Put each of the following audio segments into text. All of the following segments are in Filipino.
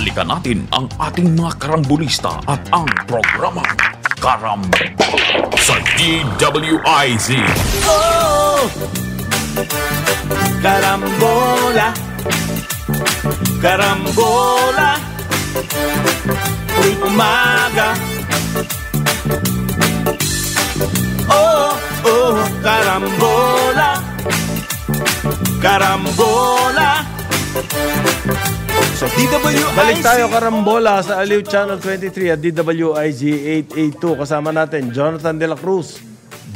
balikan natin ang ating mga karambulista at ang programang Karambola sa DWIZ. Oh! Karambola, karambola, tuwing umaga. Oh, oh, karambola, karambola. Sa DWIZ. Balik tayo karambola sa Aliw Channel 23 at DWIZ 882. Kasama natin Jonathan De La Cruz,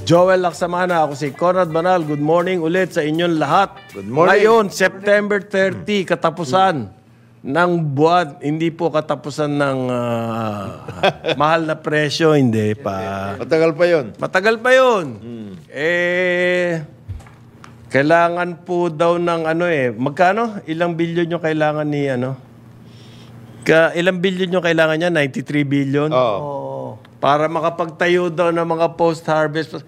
Joel Laksamana, ako si Conrad Banal. Good morning ulit sa inyong lahat. Good morning. Ngayon, September 30, katapusan ng buwan. Hindi po katapusan ng mahal na presyo, hindi pa. Matagal pa yon. Matagal pa yun. Kailangan po daw ng magkano? Ilang bilyon yung kailangan ni ilang bilyon yung kailangan niya? 93 billion? Oo. Para makapagtayo daw ng mga post-harvest.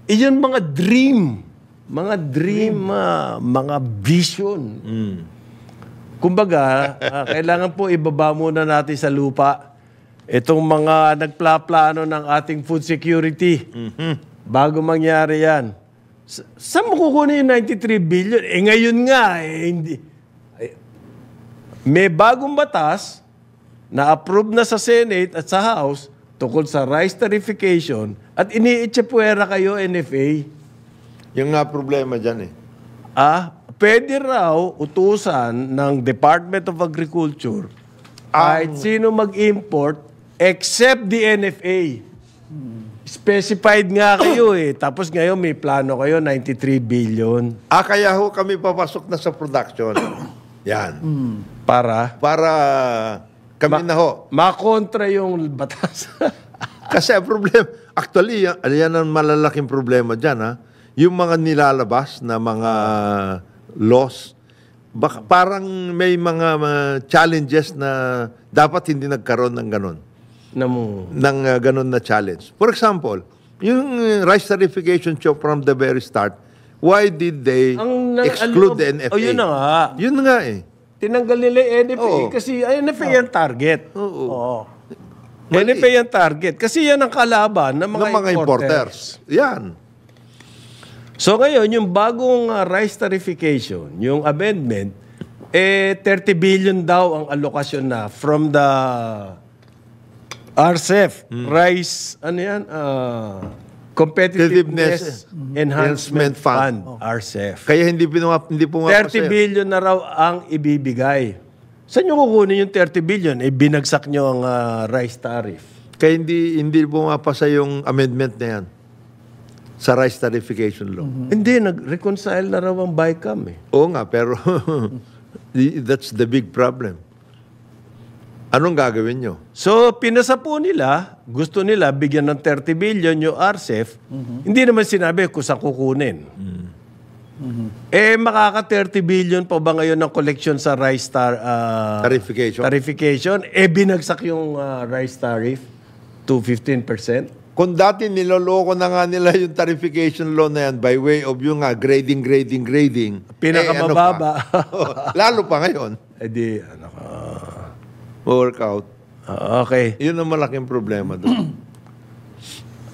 Iyon mga dream. Mga mga vision. Kumbaga, kailangan po ibaba muna natin sa lupa itong mga nagplaplano ng ating food security. Bago mangyari yan. Saan mo kukunin yung 93 billion? Ngayon nga, hindi. May bagong batas na approve na sa Senate at sa House tungkol sa rice tarification at iniitsapuera kayo, NFA. Yung nga problema dyan eh. Pwede raw utusan ng Department of Agriculture kahit sino mag-import except the NFA. Specified nga kayo eh. Tapos ngayon may plano kayo, 93 billion. Kaya ho kami papasok na sa production. Yan. Para kami na ho. makontra yung batas. Kasi ang problema, actually, yan ang malalaking problema dyan, ha? Yung mga nilalabas na mga laws, parang may mga challenges na dapat hindi nagkaroon ng ganon. Ng ganon na challenge. For example, yung rice tarification from the very start, why did they exclude the NFA? Yun na nga. Yun nga eh. Tinanggal nila yung NFA kasi NFA yung target. NFA yung target. Kasi yan ang kalaban ng mga importers. Yan. So ngayon, yung bagong rice tarification, yung amendment, 30 billion daw ang alokasyon na from the RCEF, Rice, Competitiveness Enhancement Fund, RCEF. Kaya hindi po 30 billion na raw ang ibibigay. Saan nyo kukunin yung 30 billion? Binagsak nyo ang rice tariff. Kaya hindi pumapasa yung amendment na yan sa rice tarification law. Hindi, nag-reconcile na raw ang BICAM eh. Oo nga, pero that's the big problem. Anong gagawin nyo? So, pinasa po nila, gusto nila bigyan ng 30 billion yung RCEF, hindi naman sinabi kung saan kukunin. Makaka-30 billion pa ba ngayon ng collection sa rice tarification? Binagsak yung rice tariff to 15%. Kung dati niloloko na nga nila yung tarification law na yan by way of yung grading. Pinakamababa. Lalo pa ngayon. Workout. Okay. Yun ang malaking problema doon.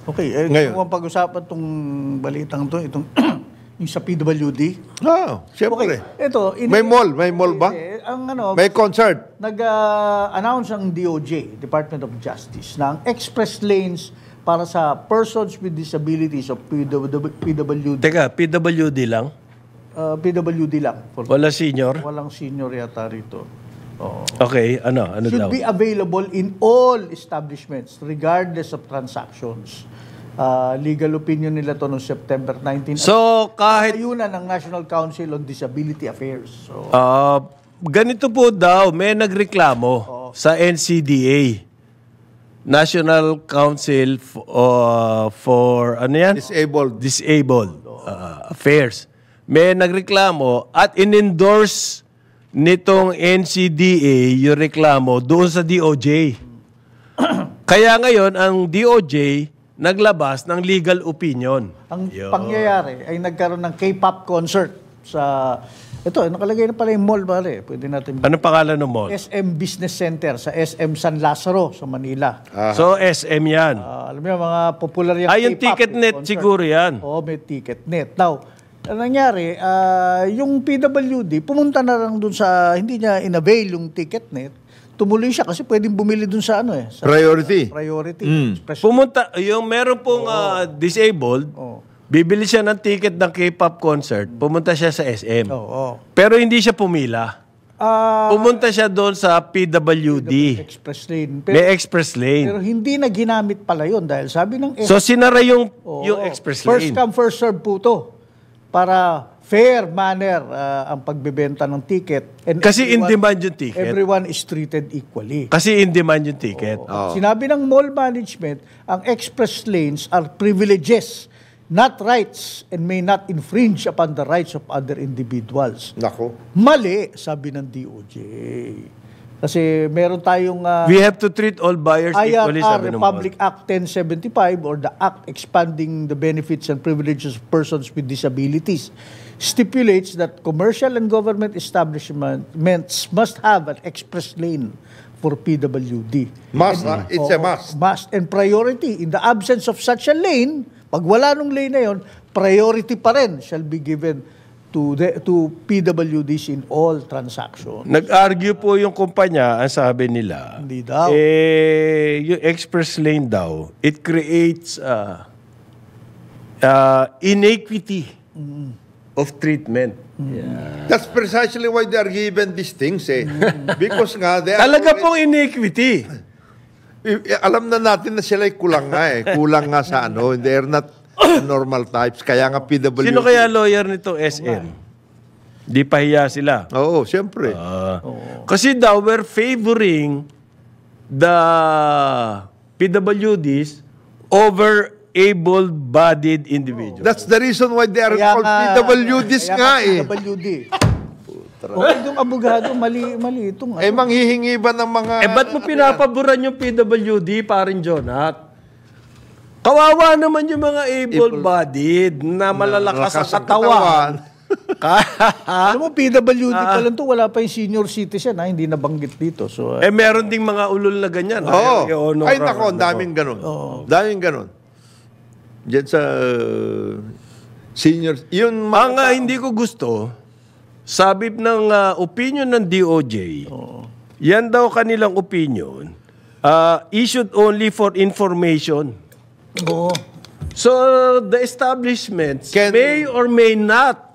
Okay, ngayon. Kung pag-usapan itong balitang to, itong yung sa PWD. Siyempre. Ito, may mall ba? May concert. Nag-announce ang DOJ, Department of Justice, na ang express lanes para sa persons with disabilities of PWD. Teka, PWD lang? PWD lang. Wala senior? Walang senior yata rito. Okay, ano should daw? Be available in all establishments regardless of transactions. Legal opinion nila to noong September 19. So, kahit ayunan ng National Council on Disability Affairs. So, ganito po daw, may nagreklamo sa NCDA. National Council for Disabled Affairs. May nagreklamo at in-endorse nitong NCDA yung reklamo doon sa DOJ. Kaya ngayon, ang DOJ naglabas ng legal opinion. Ang pangyayari ay nagkaroon ng K-pop concert sa Ito, nakalagay na pala yung mall, pare. Pwede natin... Anong pangalan ng mall? SM Business Center sa SM San Lazaro sa Manila. So, SM yan. Alam mo, mga popular yung Yung K-pop TicketNet concert. siguro yan. Oo, may TicketNet. Now, ang nangyari, yung PWD, pumunta na lang dun sa, hindi niya inavail yung TicketNet, tumuloy siya kasi pwedeng bumili dun sa sa Priority. priority. Express. Pumunta, yung meron pong disabled, Oo. bibili siya ng ticket ng K-pop concert, pumunta siya sa SM. Oo. Pero hindi siya pumila. Pumunta siya doon sa PWD. Express lane. May express Pero lane. hindi na ginamit pala yun dahil sabi ng So, sinara yung Oo. express First lane. come, first serve po to. Para fair manner ang pagbebenta ng ticket. And Kasi in demand yung ticket. Everyone is treated equally. Kasi in demand yung ticket. Sinabi ng mall management, ang express lanes are privileges, not rights, and may not infringe upon the rights of other individuals. Nako. Mali, sabi ng DOJ. Kasi meron tayong We have to treat all buyers equally, IRR, sabi ng Republic Act 1075 or the Act Expanding the Benefits and Privileges of Persons with Disabilities stipulates that commercial and government establishments must have an express lane for PWD. Must, ha? It's a must. Must and priority. In the absence of such a lane, pag wala nung lane na yon, priority pa rin shall be given to PWDs in all transactions. Nag-argue po yung kumpanya, ang sabi nila, Hindi daw. yung express lane daw, it creates inequity of treatment. That's precisely why they are given these things, eh. Because nga, they are Talaga pong inequity. alam na natin na sila kulang nga eh. Kulang nga sa ano. They are not normal types. Kaya nga PWD. Sino kaya lawyer nitong SM? Di pahiya sila. Oo, siyempre. Kasi daw, we're favoring the PWDs over able-bodied individuals. That's the reason why they are Kaya called nga- PWDs kaya nga eh. PWD. Yung abogado, mali itong Eh, manghihingi ba ng mga... Ba't mo pinapaboran yung PWD, parin Jonat? Kawawa naman yung mga able-bodied na malalakas ang katawan. Alam mo, PWD pa lang to, wala pa yung senior citizen, hindi nabanggit dito. So, Meron ding mga ulol na ganyan. Oo. Ay, nako, ang daming ganun. Daming ganun. Diyan sa senior... Yun Ang hindi ko gusto, sabi ng opinion ng DOJ, yan daw kanilang opinion, issued only for information. oo. So, the establishments Can- may or may not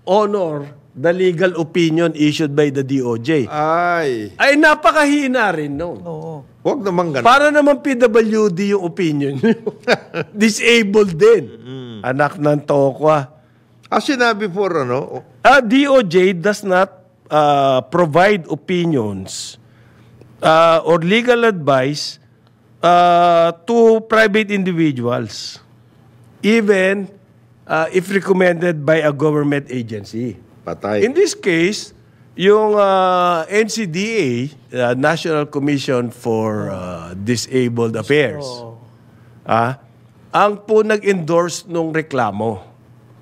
honor the legal opinion issued by the DOJ. Ay, napakahina rin noon. Oo. Huwag naman ganun. Para naman PWD yung opinion. Disabled din. Anak ng tokwa. Sinabi for ano, DOJ does not provide opinions or legal advice to private individuals, even if recommended by a government agency. patay. In this case, yung NCDA, National Commission for Disabled Affairs, ang po nag-endorse nung reklamo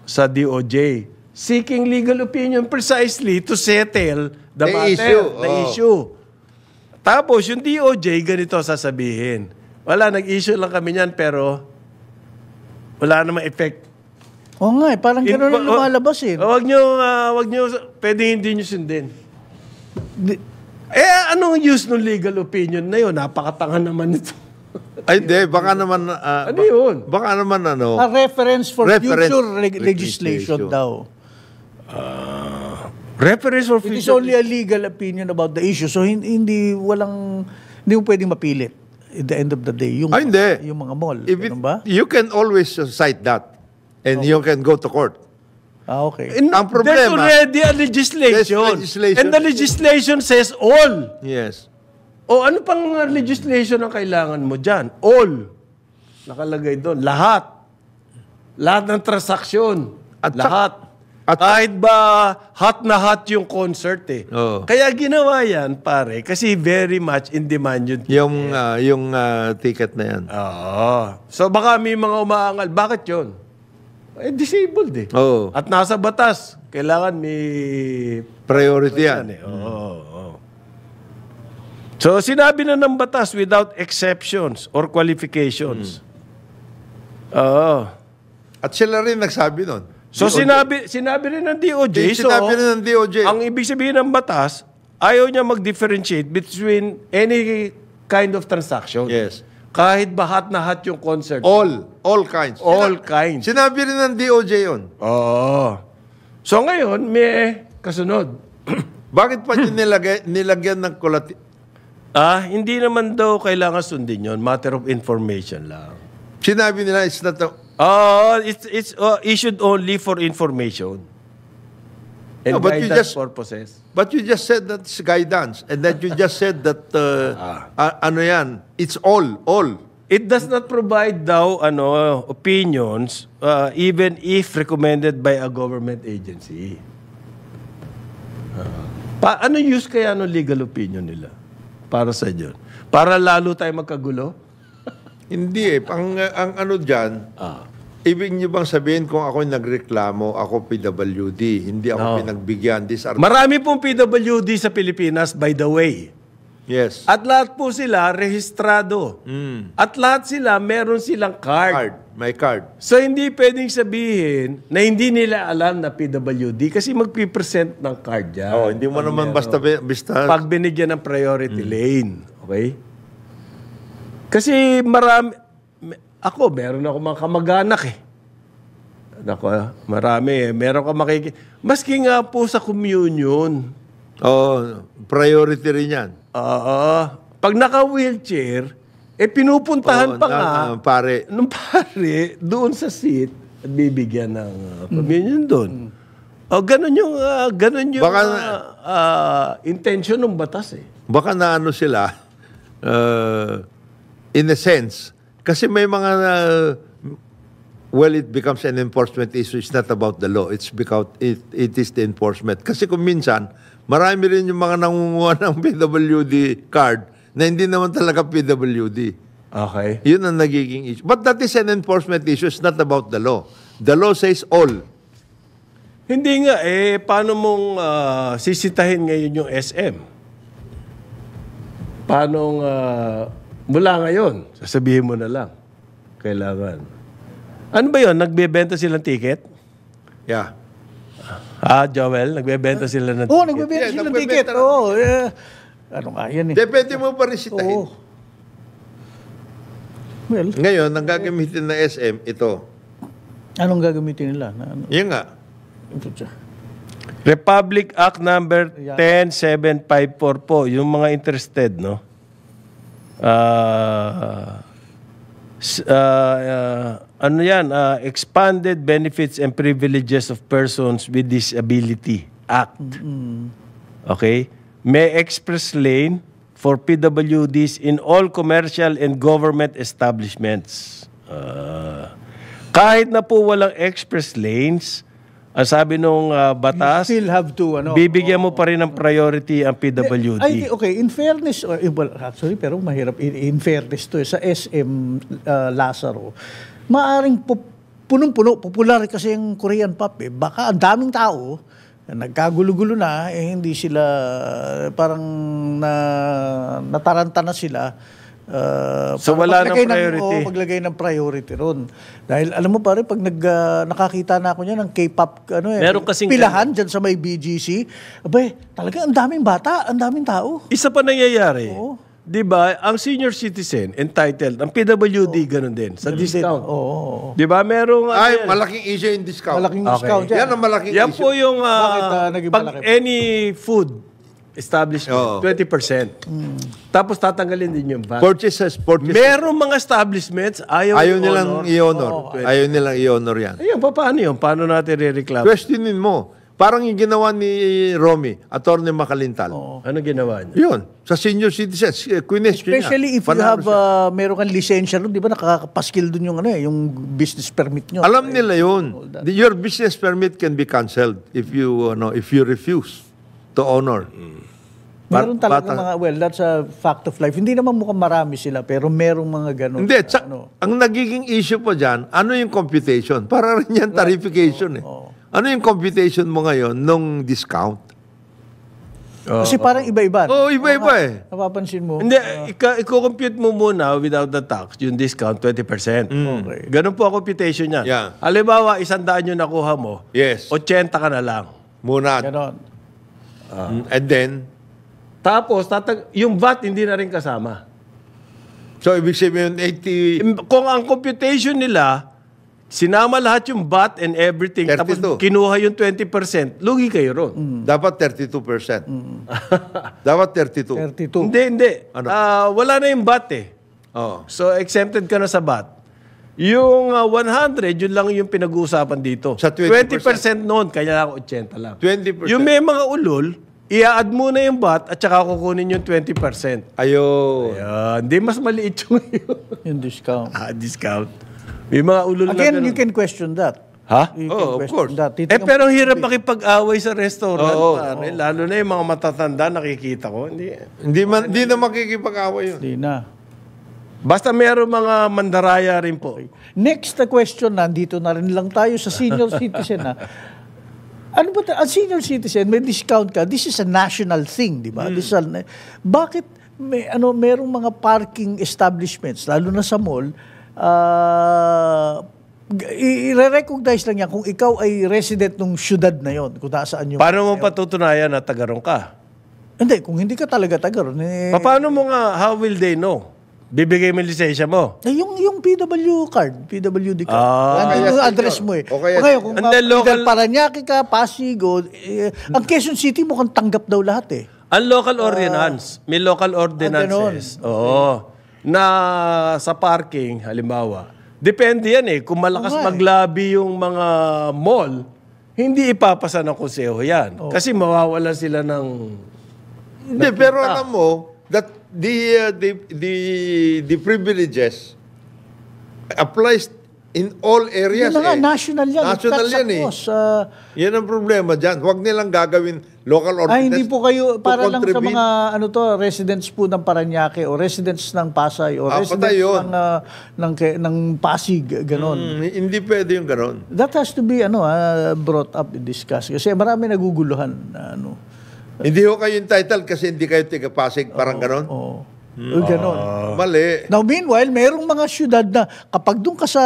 sa DOJ, seeking legal opinion precisely to settle the matter, the issue. Tapos, yung DOJ, ganito sasabihin. Wala, nag-issue lang kami niyan, pero wala namang effect. Oo nga, parang gano'n ang lumalabas eh. Wag nyo, pwede hindi nyo sundin. Anong use ng legal opinion na yun? Napakatanga naman ito. Ay, hindi. Baka naman... Ano yun? Baka naman ano... A reference for Reference future legislation. legislation daw. Reference or It is future... only a legal opinion about the issue. So, hindi mo pwedeng mapilit at the end of the day. Yung, hindi. Yung mga mall. If it, Ganun ba? you can always cite that. And you can go to court. Okay. Ang problema- There's already a legislation. There's legislation. And the legislation says all. Yes. O ano pang legislation ang kailangan mo dyan? All. Nakalagay doon. Lahat. Lahat ng transaksyon. At Lahat. at- Kahit ba hot na hot yung concert eh. Oo. Kaya ginawa yan, pare, kasi very much in demand yun. Yung ticket na yan. Oo. So baka may mga umaangal. Bakit yun? disabled eh. Oo. At nasa batas, kailangan may Priority yan. Oo. So, sinabi na ng batas without exceptions or qualifications. Oo. At sila rin nagsabi nun. So, sinabi rin ng DOJ. Sinabi rin ng DOJ. Ang ibig sabihin ng batas, ayaw niya mag-differentiate between any kind of transaction. Yes. Kahit bahat na hat yung concert. All kinds. All kinds. Sinabi rin ng DOJ yun. Oo. So, ngayon, may kasunod. Bakit pa niyo nilagyan ng Hindi naman daw kailangan sundin yun. Matter of information lang. Sinabi nila, it's not It's issued only for information and No, but you guidance just- purposes. But you just said that it's guidance. And that you just said that, ano yan, it's all. It does not provide daw opinions even if recommended by a government agency. Ano use kaya ng legal opinion nila para sa Diyos? Para lalo tayo magkagulo? Hindi eh. Ang ano dyan, ibig niyo bang sabihin kung ako nagreklamo, ako PWD, hindi ako pinagbigyan. Marami pong PWD sa Pilipinas, by the way. Yes. At lahat po sila rehistrado. At lahat sila, meron silang card. May card. So, hindi pwedeng sabihin na hindi nila alam na PWD kasi magpipresent ng card yan. Hindi mo naman basta Pag binigyan ng priority lane. Okay? Kasi meron ako mga kamag-anak eh. Marami eh. Meron ka maski nga po sa communion. Priority rin yan. Pag naka-wheelchair, pinupuntahan pa nga pare. nung pare doon sa seat at bibigyan ng communion doon. Ganun yung intention ng batas eh. Baka na ano sila, in a sense, kasi may mga, it becomes an enforcement issue. It's not about the law. It's because it is the enforcement. Kasi kung minsan, marami rin yung mga nangunguha ng PWD card na hindi naman talaga PWD. Okay. Yun ang nagiging issue. But that is an enforcement issue. It's not about the law. The law says all. Hindi nga paano mong sisitahin ngayon yung SM? Paano mula ngayon, sasabihin mo na lang. Kailangan. Ano ba yun? Nagbebenta silang ticket? Yeah. Joel, nagbebenta sila ng ticket? Nagbebenta sila ng nagbebenta ticket. Ano nga yan eh. Depende mo pa rin sitahin. Well, Ngayon, ang gagamitin na SM, ito. anong gagamitin nila? Yan nga. Republic Act number 10754 po. Yung mga interested, no? Ano yan? Expanded Benefits and Privileges of Persons with Disability Act. Okay? May express lane for PWDs in all commercial and government establishments. Kahit na po walang express lanes, ang sabi nung batas, You still have to, bibigyan mo pa rin ng priority ang PWD. Okay, in fairness, actually, pero mahirap, in fairness to, sa SM Lazaro, maaring punong-puno, popular kasi yung Korean pop eh. Baka ang daming tao, nagkagulo-gulo na, hindi sila, parang nataranta na sila. So wala ng priority. Paglagay ng priority ron. Dahil alam mo pare, pag nakakita na ako niya ng K-pop, Meron kasing pilahan dyan sa may BGC, abay, talaga ang daming bata, ang daming tao. Isa pa nangyayari. Oo. Di ba, ang senior citizen entitled, ang PWD ganun din, sa discount. Oo. Di ba, merong... Malaking issue yung discount. Malaking discount yan. Yan ang malaking Yan issue. po yung... Bakit, naging pag malaki? any food establishment, 20%. Tapos tatanggalin din yung VAT. Purchases. Merong mga establishments, ayaw nilang i-honor. Ayaw nilang i-honor yan. Ayun, paano yun? Paano natin re-reclaim? Questionin mo. Parang yung ginawa ni Romy, Atty. Macalintal. Ano ginawa niya? Yun. Sa senior citizens, question Especially if you have, meron kang lisensya ron, di ba nakakapaskil dun yung, yung business permit nyo. Alam nila yun. Your business permit can be canceled if you refuse to honor. Meron talaga bata- mga, well, that's a fact of life. Hindi naman mukhang marami sila, pero merong mga ganun. Hindi, ang nagiging issue po dyan, ano yung computation? Para rin yan tarification eh. Ano yung computation mo ngayon nung discount? Kasi parang iba-iba. Oo, iba-iba nga, eh. Napapansin mo. Hindi, i-compute mo muna without the tax, yung discount, 20%. Okay. Ganun po ang computation niya. Yeah. Halimbawa, 100 yung nakuha mo, Yes. 80 ka na lang. Muna. Ganon. And then, Tapos, yung VAT hindi na rin kasama. so ibig sabihin 80... Kung ang computation nila, sinama lahat yung VAT and everything, 32. tapos kinuha yung 20%, lugi kayo ron. Dapat 32%. Dapat 32. 32. Hindi. Ano? Wala na yung VAT eh. Oo. So, exempted ka na sa VAT. Yung 100, yun lang yung pinag-uusapan dito. Sa 20%. 20% noon, kaya lang 80 lang. 20%. Yung may mga ulol, i-add mo na yung VAT at saka kukunin yung 20%. Ayun. Ayan. Hindi mas maliit yung Yung discount. discount. May mga ulol na Again, ganun. you can question that. Ha? You Oh, of can course. question that. Pero hirap makipag-away sa restaurant. Oo. Pare. Lalo na yung mga matatanda nakikita ko. Hindi na makikipag-away yun. Hindi na. Basta meron mga mandaraya rin po. Next na question, nandito na rin lang tayo sa senior citizen. Ano ba, ang senior citizen, may discount ka. This is a national thing, di ba? Bakit merong mga parking establishments, lalo na sa mall, i-recognize lang yan kung ikaw ay resident ng syudad na yon, kung nasaan yung... Paano mo patutunayan na taga-ron ka? Hindi, kung hindi ka talaga taga-ron, Paano mo nga, how will they know? Bibigay mo yung lisensya mo. yung PW card, PWD card. Ah. Andun yung Kaya address senior. mo eh. O kaya- Ngayon, kung And then local- Paranaque ka, Pasig, ang Quezon City mukhang tanggap daw lahat eh. Ang local ordinance, may local ordinances. Oo. Na sa parking, halimbawa. Depende yan eh. Kung malakas Oo nga eh. maglabi yung mga mall, hindi ipapasa ng konseho yan. Kasi mawawalan sila ng... Hindi, pero alam mo that the privileges applies in all areas. Yun na nga, national yan. National That's yan eh. across, Yan ang problema dyan. Huwag nilang gagawin local ordinance. hindi po kayo, to para lang sa contribute. mga residents po ng Paranaque o residents ng Pasay o patay residents yun. ng Pasig, ganon. Hindi pwede yung ganon. That has to be brought up and discussed kasi marami naguguluhan Hindi ho kayo entitled kasi hindi kayo taga-Pasig, parang ganon. ganon. Mali. Now, meanwhile, merong mga syudad na kapag doon ka sa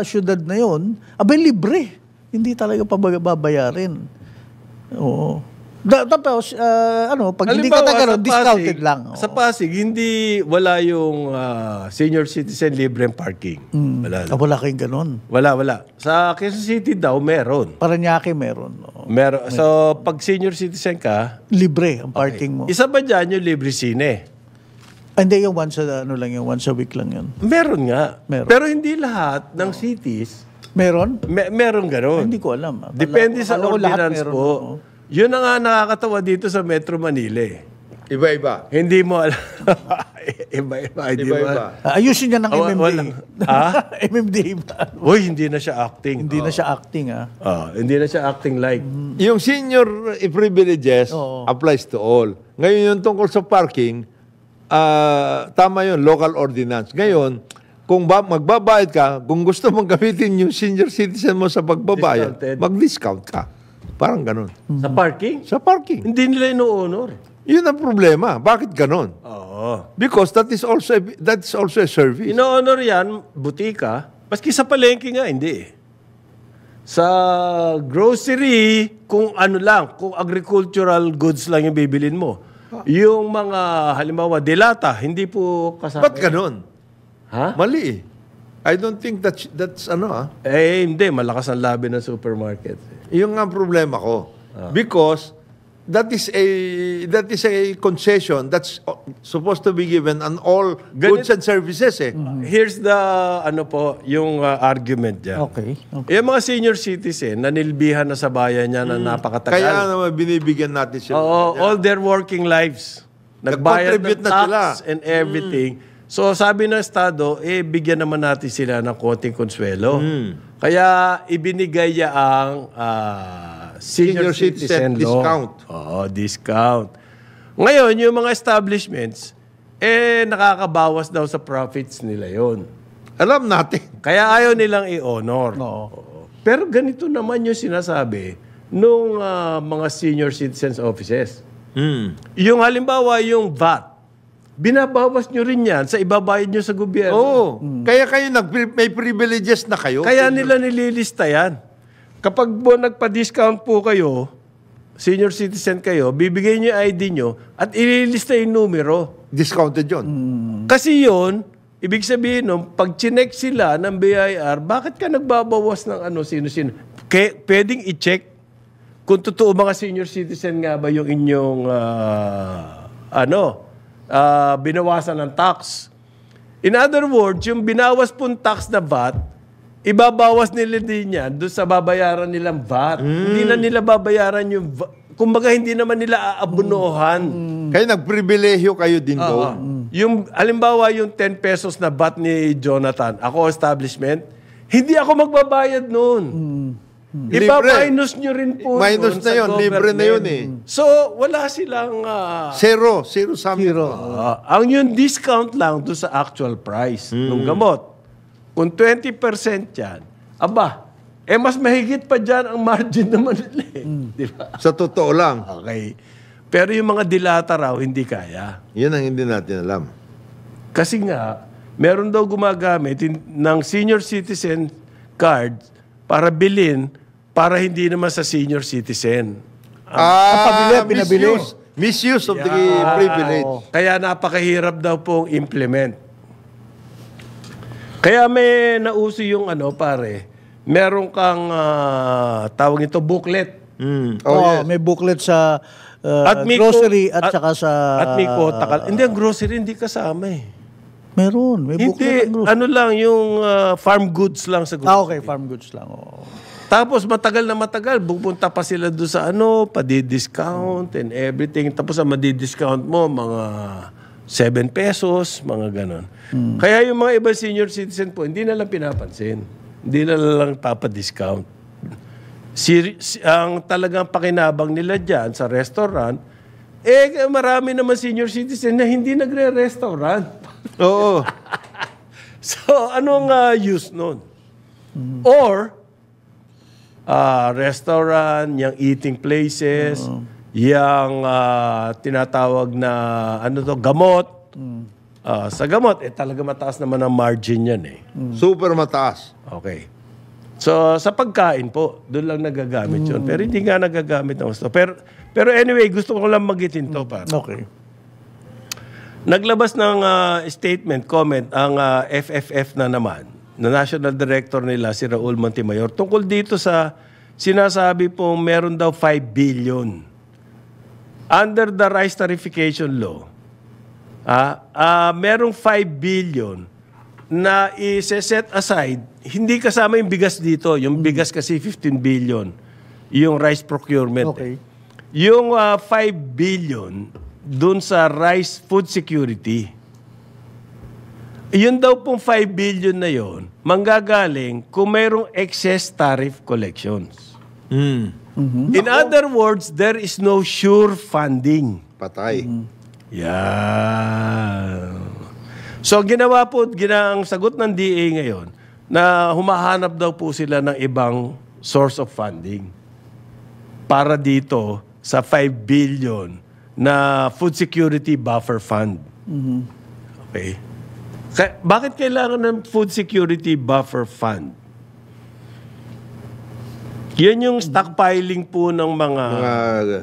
syudad na yon, abay libre. Hindi talaga babayarin. Oo. Tapos, pag hindi ka taga ron, discounted lang. Sa Pasig, wala yung senior citizen libre parking. Wala. Wala kayong ganon. Wala. Sa Quezon City daw, meron. Paranaque meron. Oo. Meron. So, pag senior citizen ka, Libre ang parking mo. isa ba dyan yung libre sine? Hindi, yung once a week lang yun. Meron nga. Meron. Pero hindi lahat ng cities, Meron? meron gano'n. Hindi ko alam. Depende sa Akala ko lahat ordinance meron, po. oo. Yun na nga nakakatawa dito sa Metro Manila eh. Iba-iba. Hindi mo alam. Iba-iba. Hindi mo Iba-iba. Ayusin niya ng MMDA. walang- Ha? MMDA ba? Uy, hindi na siya acting. Hindi na siya acting, Hindi na siya acting like. Yung senior privileges applies to all. Ngayon yung tungkol sa parking, tama yun, local ordinance. Ngayon, kung magbabayad ka, kung gusto mong gamitin yung senior citizen mo sa pagbabayad, Discounted. mag-discount ka. Parang ganon. Sa parking? Sa parking. Hindi nila ino-honor. Yun ang problema. Bakit ganon? Oo. Because that's also a service. Ino-honor yan, butika. Maski sa palengke nga, hindi. Sa grocery, kung agricultural goods lang yung bibilin mo. Yung mga, halimbawa, delata, hindi po kasama. Ba't ganon? Ha? Mali eh. I don't think that's Hindi. Malakas ang labi ng supermarket. Yung nga ang problema ko. Because that is a concession that's supposed to be given on all goods and services eh. Here's the, yung argument dyan. Okay. Yung mga senior citizen, nanilbihan na sa bayan niya na napakatagal. Kaya naman binibigyan natin sila. Oo, all their working lives. Nagbayad ng Nag-contribute na sila. tax and everything. So sabi ng Estado, bigyan naman natin sila ng konting konsuelo. Kaya ibinigay niya ang senior Senior citizen citizen law. discount. Oo, discount. Ngayon, yung mga establishments, nakakabawas daw sa profits nila yon. Alam natin. Kaya ayaw nilang i-honor. Oo. Pero ganito naman yung sinasabi nung mga senior citizens offices. Yung halimbawa, yung VAT, binabawas nyo rin yan sa ibabayad nyo sa gobyerno. Oo. Kaya kayo may privileges na kayo. Kaya nila nililista yan. Kapag nagpa-discount po kayo, senior citizen kayo, bibigay nyo yung ID nyo at ililista yung numero. Discounted yun. Kasi yun, ibig sabihin nung pag chinek sila ng BIR, bakit ka nagbabawas ng sino-sino? Pwedeng i-check kung totoo mga senior citizen nga ba yung inyong binawasan ng tax. In other words, yung binawas pong tax na VAT, ibabawas nila din yan doon sa babayaran nilang VAT. Hindi na nila babayaran yung VAT. Kumbaga, hindi naman nila aabunuhan. Kaya nagpribilehyo kayo din doon. Yung, alimbawa, yung 10 pesos na VAT ni Jonathan, ako establishment, hindi ako magbabayad noon. Ipa-minus nyo rin po Minus na yun, libre na yun eh. So, wala silang... Zero sum. ang yung discount lang doon sa actual price ng gamot. Kung 20% yan, mas mahigit pa dyan ang margin naman nila eh. Di ba? Sa totoo lang. Okay. Pero yung mga dilata raw, hindi kaya. Yan ang hindi natin alam. Kasi nga, meron daw gumagamit ng senior citizen card para bilhin para hindi naman sa senior citizen. pinabili. Misuse of the privilege. Kaya napakahirap daw pong implement. Kaya may nauso yung pare, meron kang tawag ito booklet. Yes. May booklet sa Miko, grocery at saka sa... At Miko, hindi, ang grocery hindi kasama eh. Meron. May booklet ang grocery. Lang, yung farm goods lang sa grocery. Okay, farm goods lang. Oo. Tapos matagal na matagal, pupunta pa sila doon sa padi-discount and everything. Tapos ang madi-discount mo, mga 7 pesos, mga ganon. Kaya yung mga ibang senior citizen po, hindi na lang pinapansin. Hindi na lang papadiscount. Ang talagang pakinabang nila dyan sa restaurant, marami naman senior citizen na hindi nagre-restaurant. Oo. So, anong use nun? Or, restaurant, yung eating places, yung tinatawag na, gamot. Sa gamot, talaga mataas naman ang margin yan eh. Super mataas. Okay. So, sa pagkain po, doon lang nagagamit yun. Pero hindi nga nagagamit ng gusto. Pero anyway, gusto ko lang magitin to. Okay. Naglabas ng statement, comment, ang FFF na naman, na National Director nila, si Raul Montemayor, tungkol dito sa sinasabi pong meron daw 5 billion. Under the Rice Tarification Law, merong 5 billion na i-set aside, hindi kasama yung bigas dito. Yung bigas kasi 15 billion. Yung rice procurement. Okay. Yung 5 billion dun sa rice food security. Yun daw pong 5 billion na yon manggagaling kung mayroong excess tariff collections. In other words, there is no sure funding. Patay. Yeah. So, ginawa po, ang sagot ng DA ngayon, na humahanap daw po sila ng ibang source of funding para dito sa 5 billion na food security buffer fund. Okay. Bakit kailangan ng food security buffer fund? Yan yung stockpiling po ng mga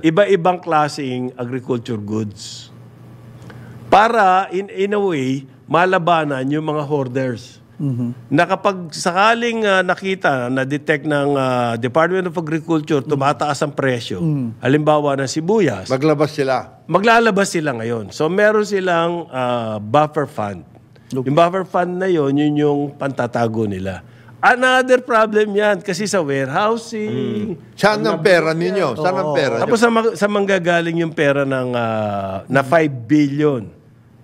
iba-ibang klaseng agriculture goods. Para, in a way, malabanan yung mga hoarders. Na kapag sakaling nakita, na-detect ng Department of Agriculture, tumataas ang presyo, halimbawa ng sibuyas, maglalabas sila ngayon. So, meron silang buffer fund. Yung buffer fund na yun yung pantatago nila. Another problem yan, kasi sa warehousing. Saan ang pera ninyo? Saan ang pera? Tapos sa manggagaling yung pera ng na 5 billion.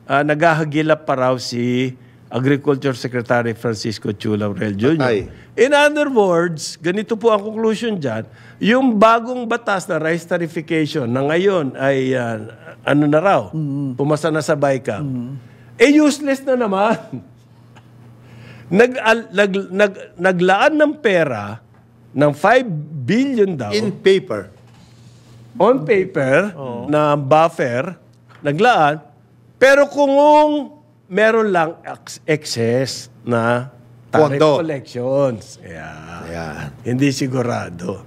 Naghahagilap pa raw si Agriculture Secretary Francisco Chu Laurel Jr. Ay. In other words, ganito po ang conclusion dyan, yung bagong batas na rice tarification na ngayon ay ano na raw, pumasa na sa BICAM, useless na naman. Naglaan ng pera ng 5 billion daw In paper. on paper na buffer, naglaan, pero kung meron lang excess na tariff Pondo. collections. Yeah. Ayan. Hindi sigurado.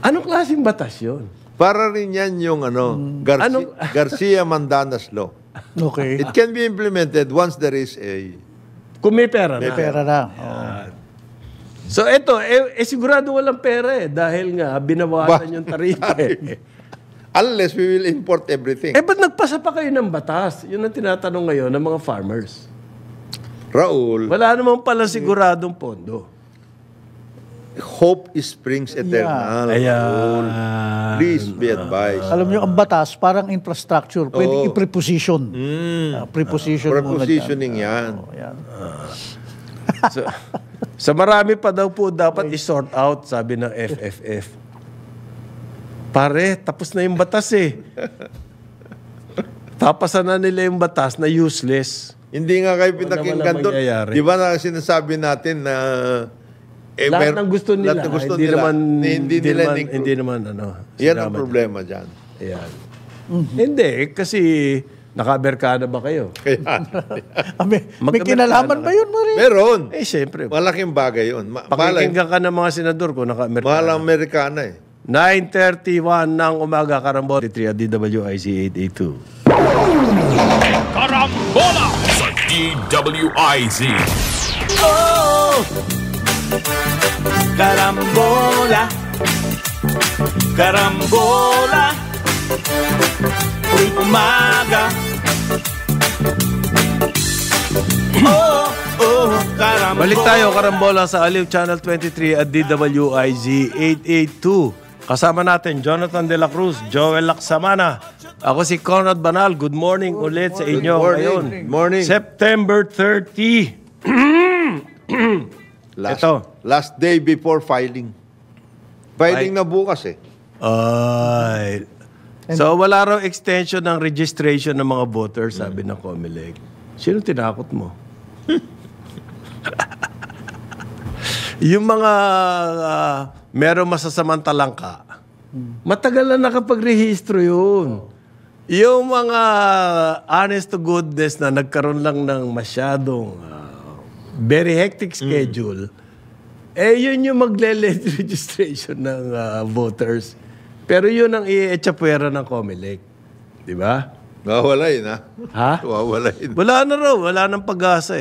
Anong klaseng batas yun? Para rin yan yung Anong- Garcia Mandanas Law. Okay. It can be implemented once there is a... Kung may pera na. Pera na. So ito, sigurado walang pera dahil nga binawasan yung tarifa Unless we will import everything. ba't nagpasa pa kayo ng batas? Yun ang tinatanong ngayon ng mga farmers. Raul, Wala naman pala siguradong pondo. hope springs eternal. Raul. Please be advised. Alam niyo, ang batas, parang infrastructure. Pwede i-preposition. Preposition muna dyan. Prepositioning yan. Yan. Sa marami pa daw po dapat i-sort out, sabi ng FFF. Pare, tapos na yung batas Tapasan na nila yung batas na useless. Hindi nga kayo pinakinggan naman doon. mangyayari. Di ba na sinasabi natin na... Lahat ng gusto nila. Lahat ng gusto hindi nila. naman, Hindi naman Yan ang sinama problema dyan. dyan. Ayan. Hindi, kasi nakaberkada ba kayo? Kaya, May Magkamerkado kinalaman ka. ba yun, Marie? meron. Siyempre. Malaking bagay yun. Pakikinggan ka ng mga senador kung Mahal naka-Amerikano. ang Amerikana 9:31 ng umaga, Karambol, 3 at DWIC 882. Karambola sa DWIZ. Carambola, carambola, tuwing umaga. Carambola. Balik tayo, Karambola, sa Aliw Channel 23 at DWIZ 882. Kasama natin, Jonathan De La Cruz, Joel Laksamana. Ako si Conrad Banal. Good morning ulit sa inyo ngayon. Morning. September 30. Ito. Last day before filing. Filing na bukas Ay. So, wala raw extension ng registration ng mga voters, sabi ng COMELEC. Sino tinakot mo? Yung mga merong masasamantalang ka, matagal na nakapag-rehistro yun. Yung mga honest to goodness na nagkaroon lang ng masyadong very hectic schedule, yun yung magle-late registration ng voters. Pero yun ang i-echapwera ng COMELEC. Di ba? Wawalain Ha? Wawalain. Wala na raw. Wala nang pag-asa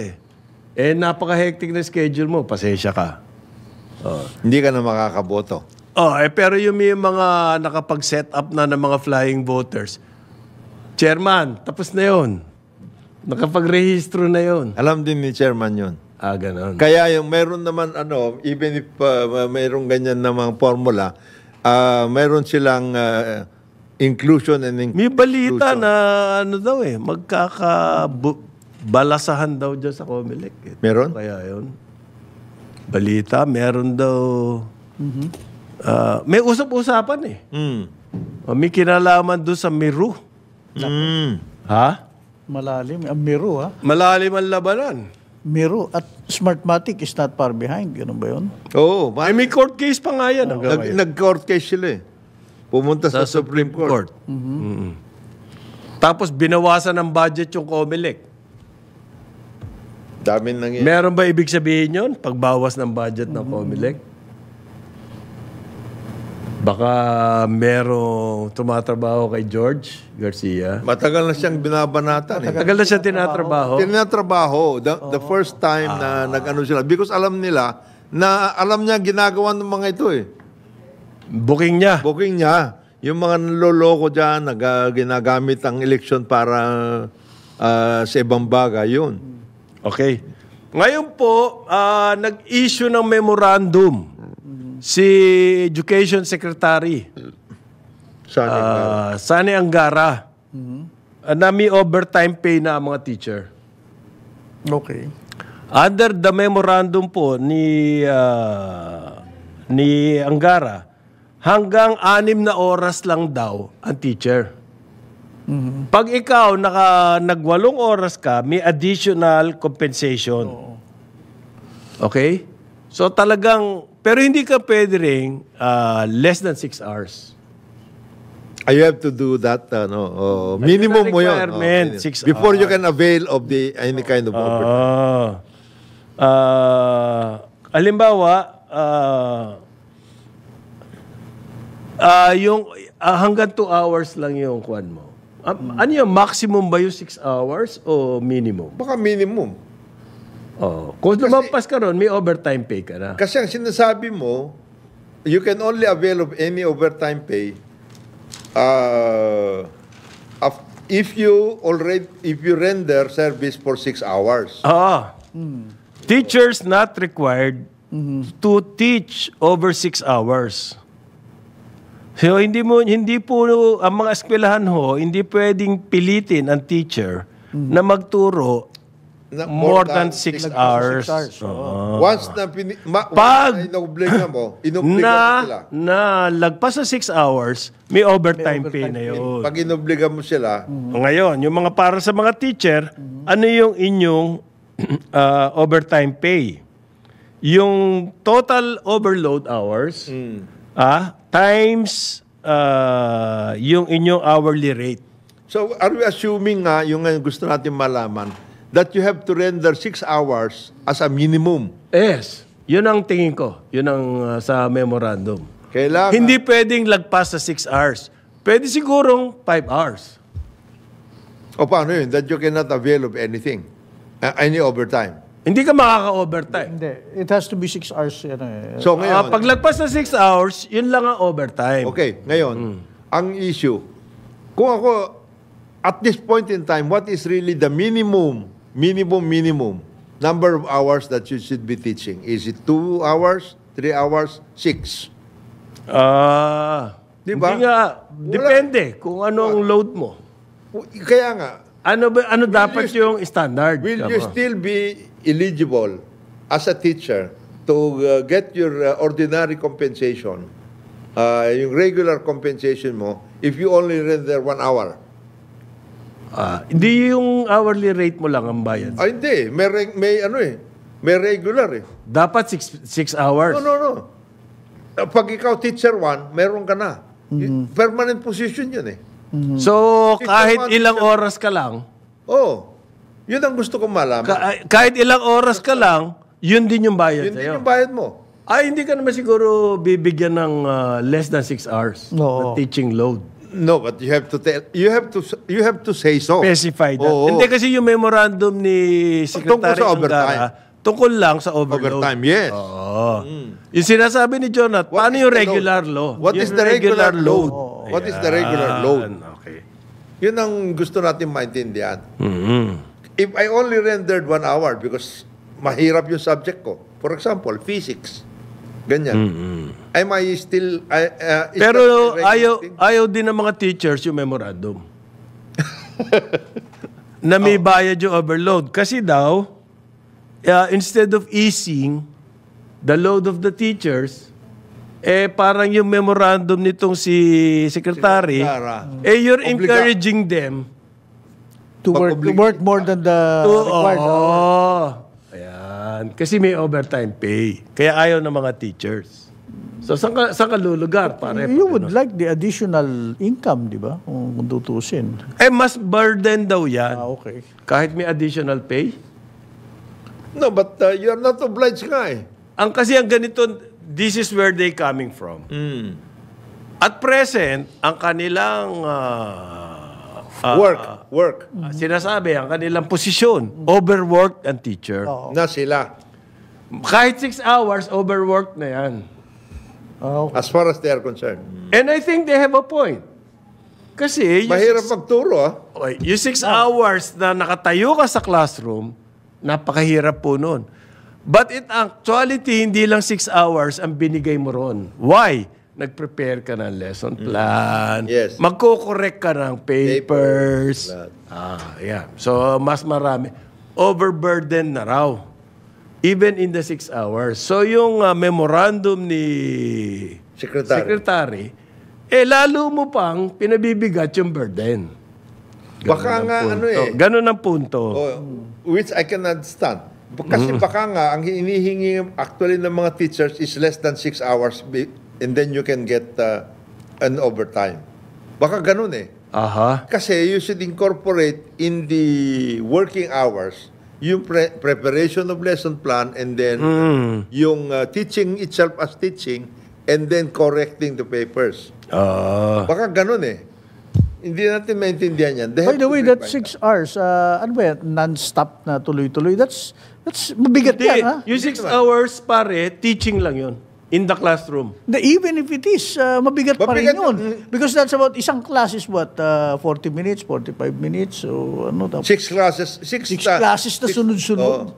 napaka-hectic na schedule mo. Pasensya ka. Hindi ka na makakaboto. Pero yung may mga nakapag-set up na ng mga flying voters, Chairman, tapos na yun. Nakapag-rehistro na yun. Alam din ni Chairman yun. Ganon. Kaya yung meron naman even if mayroong ganyan na mga formula, meron silang inclusion and May balita na magkakabalasahan daw dyan sa COMELEC. Meron? Kaya yun. Balita, meron daw... may usap-usapan may kinalaman doon sa Miru. Ha? Malalim. Ang Miro, ha? Malalim ang labanan. Miro. At Smartmatic is not far behind. Ganun ba yun? Oo. May court case pa nga yan. Nag-court case sila Pumunta sa Supreme Court. Tapos binawasan ng budget yung COMELEC. Dami nangyayari. Meron ba ibig sabihin yun? Pagbawas ng budget ng COMELEC? Baka merong tumatrabaho kay George Garcia. Matagal na siyang binabanatan. Tagal na siya tinatrabaho. Tinatrabaho. The first time na nag-ano sila. Because alam nila na alam niya ginagawa ng mga ito Booking niya. Booking niya. Yung mga naloloko dyan, ginagamit ang eleksyon para sa ibang bagay, yun. Okay. Ngayon po, nag-issue ng memorandum si Education Secretary Sani Angara na may overtime pay na ang mga teacher. Okay. Under the memorandum po ni Angara, hanggang 6 na oras lang daw ang teacher. Pag ikaw nag-8 oras ka, may additional compensation. Okay? So talagang, pero hindi ka pwede ring less than 6 hours. You have to do that, minimum mo yun. Requirement, 6 Before you hours. can avail of any kind of overtime. Halimbawa, yung hanggang 2 hours lang yung kwan mo. Ano yung maximum ba yung 6 hours o minimum? Baka minimum. Kung lumampas ka ron, may overtime pay ka na. Kasi ang sinasabi mo, you can only avail of any overtime pay if you render service for 6 hours. Teachers not required to teach over 6 hours. So hindi po ang mga eskwelahan hindi pwedeng pilitin ang teacher na magturo more than 6 hours. Once na inobliga mo sila. Na lagpas sa 6 hours, may overtime pay na yun. Pag inobliga mo sila, Ngayon, yung mga para sa mga teacher, ano yung inyong overtime pay? Yung total overload hours times yung inyong hourly rate. so are we assuming yung gusto natin malaman, that you have to render 6 hours as a minimum? Yes. Yun ang tingin ko. Yun ang sa memorandum. Kailangan. Hindi pwedeng lagpas sa 6 hours. Pwede sigurong 5 hours. O paano yun? That you cannot avail of anything? Any overtime? Hindi ka makaka-overtime. Hindi. It has to be 6 hours. So ngayon, Pag lagpas na 6 hours, yun lang ang overtime. okay, ngayon, ang issue, kung ako, at this point in time, what is really the minimum number of hours that you should be teaching? Is it 2 hours, 3 hours, 6? Di ba? Hindi nga. Depende kung ano ang load mo. Kaya nga, Ano dapat yung standard? will you still be eligible as a teacher to get your ordinary compensation, yung regular compensation mo, if you only render 1 hour? Hindi yung hourly rate mo lang ang bayad. Ay, hindi. May regular eh. Dapat 6 hours. No. Pag ikaw teacher 1, meron ka na. Permanent position yun eh. So, kahit ilang oras ka lang, Yun ang gusto kong malaman. kahit ilang oras ka lang, yun din yung bayad Yun din sa'yo. yung bayad mo. Ay, hindi ka naman siguro bibigyan ng less than 6 hours na Oo. teaching load. No, but you have to say so. Specify that. Oo. Hindi kasi yung memorandum ni Tungkol Secretary sa overtime. Angara, tungkol lang sa overload. Overtime, yes. Oo. Yung sinasabi ni Jonathan, What paano is yung the regular load? law? What is Yung the regular load? What is the regular Ayan. load? Okay. Yun ang gusto natin maintindihan. If I only rendered 1 hour because mahirap yung subject ko, for example, physics, ganyan, am I still... is Pero that a regular thing? ayaw din ng mga teachers yung memorandum. Na may bayad yung overload. Kasi daw, instead of easing the load of the teachers, parang yung memorandum nitong si Secretary, Angara. you're Obliga- encouraging them To work more than the required. Ayan. Kasi may overtime pay. Kaya ayaw ng mga teachers. So, saan ka lulugar? You would like the additional income, di ba? Kung tutusin. Mas burden daw yan. Okay. Kahit may additional pay. No, but you are not obliged nga eh. Kasi ang ganito, this is where they coming from. At present, ang kanilang Work. sinasabi, ang kanilang posisyon, overworked ang teacher. Na sila. Kahit 6 hours, overworked na yan. As far as they are concerned. And I think they have a point. Kasi, Mahirap magturo yung 6 hours na nakatayo ka sa classroom, napakahirap po nun. But in actuality, hindi lang 6 hours ang binigay mo ron. Why? Nag-prepare ka ng lesson plan. Yes. Magko-correct ka ng papers. Lahat. Yeah. So, mas marami. overburdened na raw. Even in the 6 hours. So yung memorandum ni Secretary, lalo mo pang pinabibigat yung burden. Baka nga Ganun ang punto. which I can understand. Kasi baka nga, ang hinihingi actually ng mga teachers is less than 6 hours and then you can get an overtime. Baka ganun Aha. Kasi you should incorporate in the working hours yung preparation of lesson plan and then yung teaching itself as teaching and then correcting the papers. Baka ganun Hindi natin maintindihan yan. By the way, that 6 hours, ano ba yan? Non-stop na tuloy-tuloy. That's mabigat yan, ha? Yung 6 hours, pare, teaching lang yun. In the classroom. Even if it is, mabigat pa rin Mabigat yun. Because that's about, isang class is what? 40 minutes, 45 minutes? So, ano? 6 classes. 6 classes na sunod-sunod.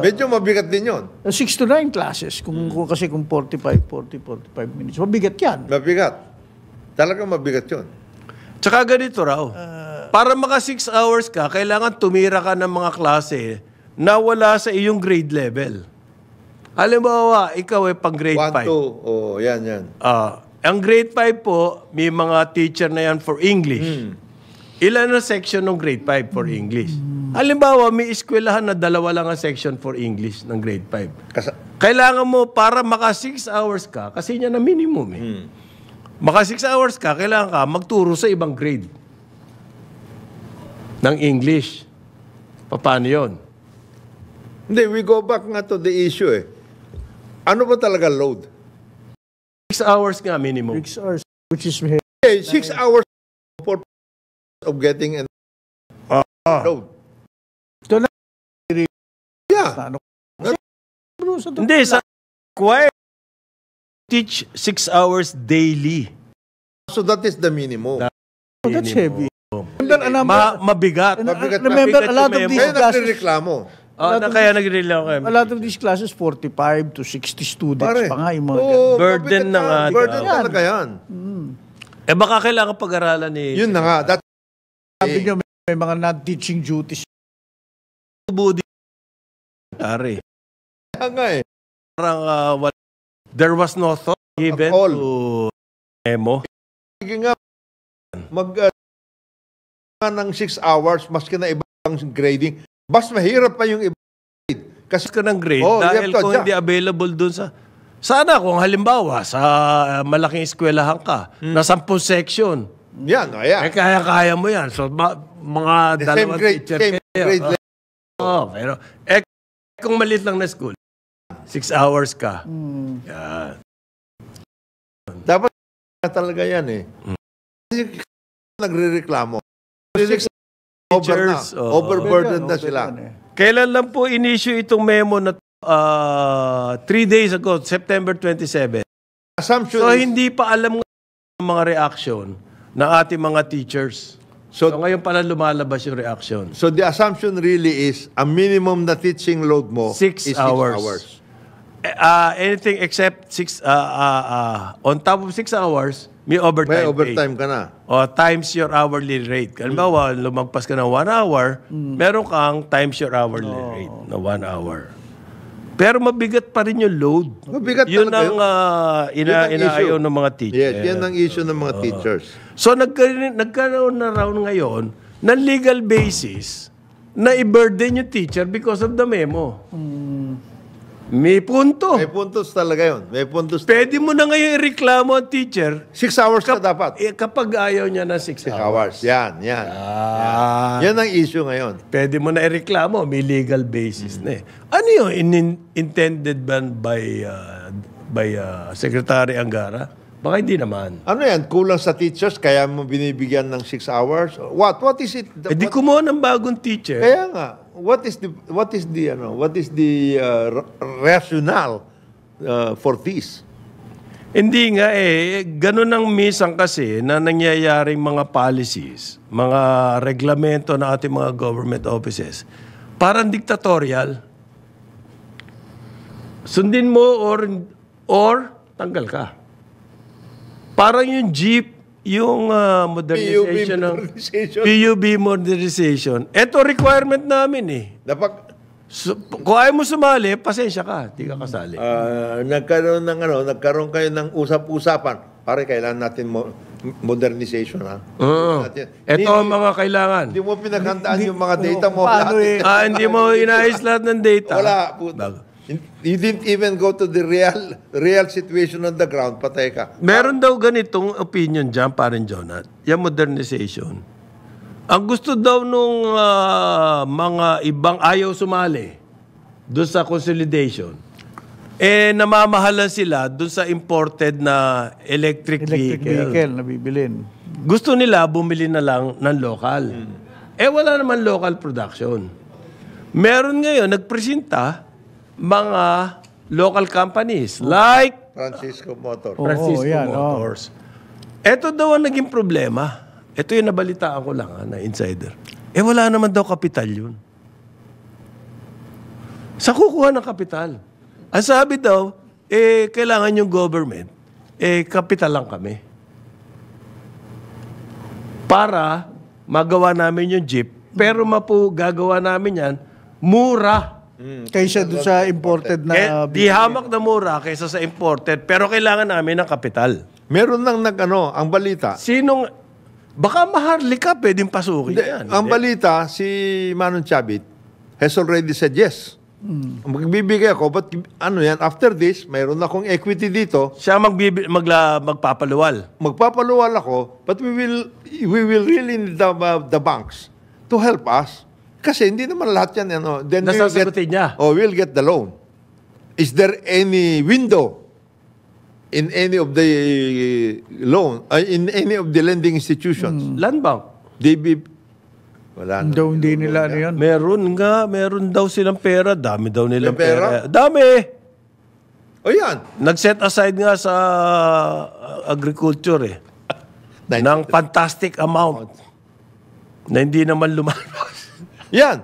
Medyo mabigat din yun. 6 to 9 classes. Kasi kung 45 minutes. Mabigat yan. Mabigat. Talagang mabigat yun. Tsaka ganito raw. Para maka 6 hours ka, kailangan tumira ka ng mga klase na wala sa iyong grade level. Halimbawa, ikaw pang grade 5. 1, 2, yan. Ang grade 5 po, may mga teacher na yan for English. Ilan na section ng grade 5 for English? Halimbawa, may eskwelahan na 2 lang ang section for English ng grade 5. Kailangan mo, para maka 6 hours ka, kasi yan na minimum Maka 6 hours ka, kailangan ka magturo sa ibang grade ng English. Paano yun? Hindi, we go back nga to the issue Ano ba talaga load? 6 hours nga minimum. 6 hours, which is 6 hours for of getting an load. Ito na. Yeah. Hindi, sa required teach 6 hours daily. So that is the minimum. That's heavy. Mabigat. Remember, a lot of these Kaya classes, nagreklamo. Kaya nagre-rely ako. a lot of these classes, 45 to 60 students Pare. pa nga yung mga Burden na nga. Burden talaga yan. Baka kailangan pag-aralan ni... Yun na nga. That, Sabi nyo, may mga non-teaching duties. Budi. Ari. kaya nga Parang there was no thought given all. to Memo. Sige nga, ng 6 hours, maski na ibang grading, mas mahirap pa yung ibang grade. Kasi Ka ng grade Oh, dahil you have to kung adjust. hindi available dun sa... Sana kung halimbawa sa malaking eskwelahan ka, na 10 section, yan, kaya-kaya mo yan. So, mga The same dalawang grade, teacher same kayo. grade level. Pero kung maliit lang na school, 6 hours ka. Yan. Dapat talaga yan Kasi nagre-reklamo. 6 Teachers, overburdened na sila. Kailan lang po in-issue itong memo na 3 days ago, September 27. Assumption So, is, hindi pa alam ng mga reaction ng ating mga teachers. So, ngayon pala lumalabas yung reaction. so the assumption really is, a minimum na teaching load mo 6 is 6 hours. hours. Anything except 6, on top of 6 hours, may overtime May overtime ka na. O times your hourly rate. Halimbawa, lumagpas ka ng 1 hour, meron kang times your hourly rate na 1 hour. Pero mabigat pa rin yung load. Mabigat yun talaga ang Yun ang inaayaw issue. ng mga teachers. Yes, yan ang issue ng mga teachers. So nagkaroon na raw ngayon ng legal basis na i-burden yung teacher because of the memo. May punto. May puntos talaga yun. May puntos. Pwede mo na ngayon i-reklamo ang teacher 6 hours ka dapat. kapag ayaw niya ng 6 6 hours. hours. Yan. Yan ang issue ngayon. Pwede mo na i-reklamo, may legal basis na Ano yun? Intended ban by Secretary Angara? Baka hindi naman. Ano yan? Kulang sa teachers kaya mo binibigyan ng 6 hours? What is it? Di kumuha ng bagong teacher. Kaya nga, what is the rationale for this? Hindi nga ganun ang minsan kasi na nangyayaring mga policies, mga reglamento ng ating mga government offices. Parang dictatorial. Sundin mo or tanggal ka. Parang yung jeep, yung modernization ng modernization. PUB modernization. Ito requirement namin eh. Dapat Kung ayaw mo sumali, pasensya ka, di ka kasali. nagkaroon kayo ng usap-usapan. Pare, kailangan natin modernization, ha? Ito ang mga kailangan. Hindi mo pinaghandaan yung mga data mo. Paano lahat. Hindi mo inayos lahat ng data. Wala. Puta. You didn't even go to the real situation on the ground. Patay ka. Meron daw ganitong opinion dyan, parin Jonat. Yung modernization. Ang gusto daw nung mga ibang ayaw sumali doon sa consolidation, namamahalan sila doon sa imported na electric vehicle. na bibilin. Gusto nila bumili na lang ng local. Wala naman local production. Meron ngayon nagpresenta mga local companies like Francisco Motor. Francisco yan, Motors. Ito daw ang naging problema. Ito yung nabalitaan ko lang na insider. Wala naman daw kapital yun. Sa kukuha ng kapital. Ang sabi daw, kailangan yung government, kapital lang kami. Para magawa namin yung jeep, pero gagawa namin yan, mura. Kaysa doon sa imported na... Di hamak na mura kaysa sa imported, pero kailangan namin ng kapital. Meron nang ang balita. Baka maharlika, pwedeng pasukin yan. Ang balita, si Manon Chavit has already said yes. Magbibigay ako, but after this, mayroon akong equity dito. Siya magpapaluwal. Magpapaluwal ako, but we will really need the banks to help us. Kasi hindi naman lahat yan. Then Nasasagutin niya. We'll get the loan. Is there any window in any of the in any of the lending institutions? Land Bank. Wala. Hindi nila yan. Meron daw silang pera. Dami daw nilang May pera? Dami! O yan. Nag-set aside nga sa agriculture ng fantastic amount na hindi naman lumalabas. Yan.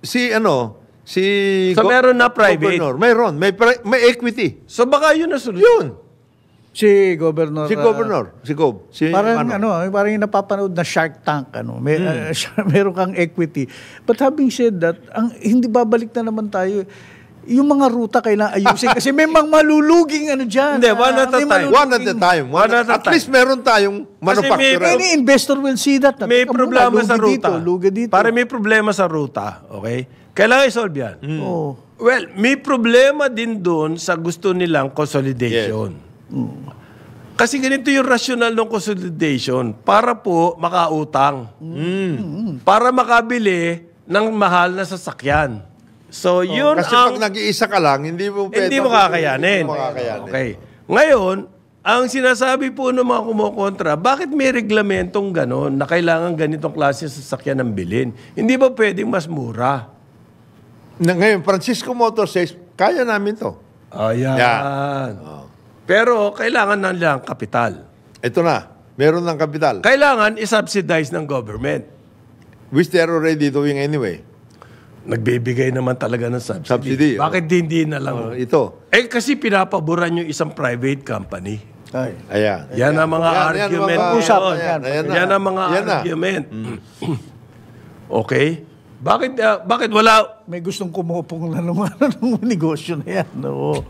So meron na private? Governor. Mayroon. May equity. So baka yun na solusyon. Yun. Si Governor. Si Governor. Si Gob. Parang parang yung napapanood na Shark Tank meron kang equity. But having said that, hindi babalik na naman tayo. Yung mga ruta kailangan ayusin kasi may mga maluluging diyan. Hindi, one at a time. One at a time. At least meron tayong manufacturer. Any investor will see that. May problema sa ruta. Lugi dito. Para may problema sa ruta, okay? Kailangan i-solve yan. Oh. Well, may problema din doon sa gusto nilang consolidation. Kasi ganito yung rational ng consolidation para po makautang. Para makabili ng mahal na sasakyan. So, yun Kasi pag nag-iisa ka lang, hindi mo kakayanin. Hindi mo kakayanin. Okay. Ngayon, ang sinasabi po ng mga kumukontra, bakit may reglamentong gano'n na kailangan ganitong klase sasakyan ng bilhin? Hindi ba pwedeng mas mura? Ngayon, Francisco Motors says, kaya namin to. Ayan. Pero kailangan na lang kapital. Ito na. Meron ng kapital. Kailangan i-subsidize ng government. Which they're already doing anyway. Nagbibigay naman talaga ng subsidy. Subsidy, Bakit hindi na lang? Ito. Kasi pinapaboran yung isang private company. Ayan. Yan ang mga argument. Yan ang mga argument. Okay? Bakit wala? May gustong kumupong na ng negosyo na yan. No?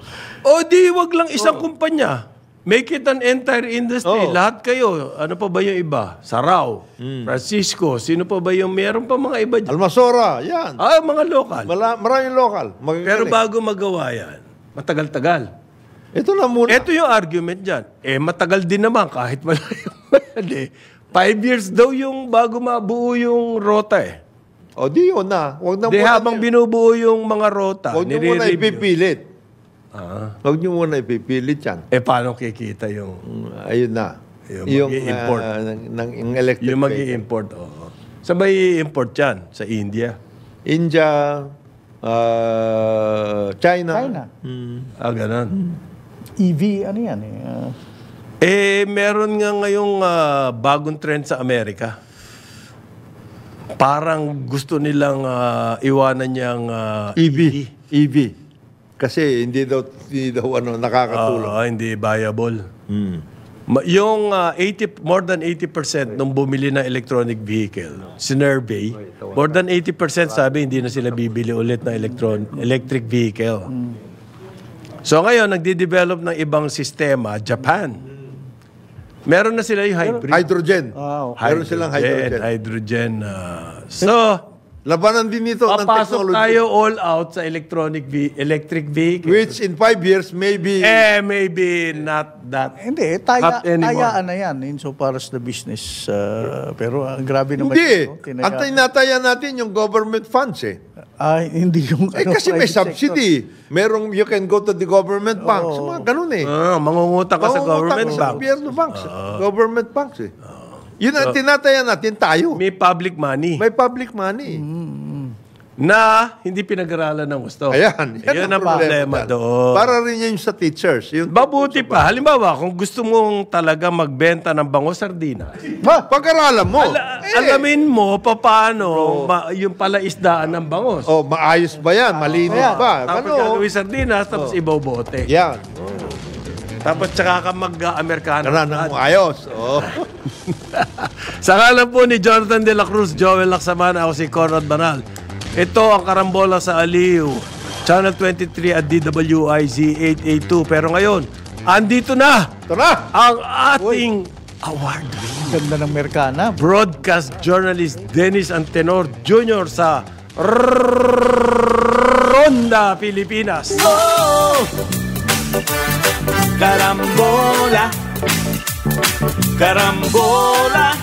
Di wag lang isang kumpanya. Make it an entire industry. Lahat kayo. Ano pa ba yung iba? Sarao, Francisco, sino pa ba yung meron pa mga iba dyan? Almasora, yan. Mga local. Maraming local. Pero bago magawa yan, matagal-tagal. Ito na muna. Ito yung argument dyan. Matagal din naman kahit wala yung 5 years daw yung bago mabuo yung rota Di yun na. Huwag na habang binubuo yung mga rota, huwag nyo muna ipipilit. Huwag nyo muna ipipilit yan. Paano kikita yung... Ayun na. Yung mag-i-import. Ng electric yung mag-i-import, Saan ba i-import yan? Sa India? India, China. Ganon. EV, ano yan Meron nga ngayong bagong trend sa Amerika. Parang gusto nilang iwanan niyang EV. Kasi hindi daw nakakatulong. Hindi viable. More than 80% nung bumili ng electronic vehicle, sinurvey, more than 80% sabi hindi na sila bibili ulit ng electric vehicle. So ngayon, nagde-develop ng ibang sistema, Japan. Meron na sila yung hybrid. Hydrogen. Wow. Meron silang hydrogen. Hydrogen. So, Labanan din ito ng papasok technology. tayo all out sa electric vehicle. Which in 5 years, maybe... Maybe not that. Hindi, Not anymore. tayaan na yan insofar as the business. Pero grabe naman. Hindi. ito, Ang tinataya natin yung government funds eh. Hindi yung Kasi may private subsidy. Merong you can go to the government banks. Mga ganun eh. Mangungutang ka sa government Mangungutang bank. sa gobyerno banks. Government banks eh. Yun ang tinataya natin tayo. May public money May public money. na hindi pinag-aralan ng gusto. Ayan. Yan ang problema dyan. doon. Para rin yun sa teachers. Yung Mabuti pa. Halimbawa, kung gusto mong talaga magbenta ng bango sardinas, pag-aralan mo. alamin mo paano yung palaisdaan ng bangos. Oh, maayos ba yan? Malinis ba? Tapos gagawin sardinas, tapos ibobote. Yan. Tapos tsaka ka mag-Amerikano. Karanan mo ayos. Oh. Sa ngalan po ni Jonathan De La Cruz, Joel Laksamana, ako si Conrad Banal. Ito ang Karambola sa Aliw. Channel 23 at DWIZ 882. Pero ngayon, andito na Ito na. ang ating award Ganda ng Mercana. broadcast journalist Dennis Antenor Jr. sa Ronda, Pilipinas. Carambola, carambola,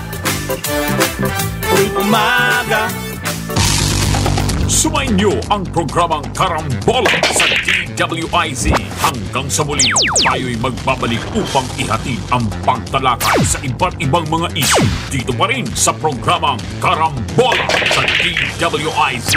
tuwing umaga. Sumainyo ang programang Karambola sa DWIZ. Hanggang sa muli, tayo'y magbabalik upang ihatid ang pagtalakay sa iba't ibang mga issue dito pa rin sa programang Karambola sa DWIZ.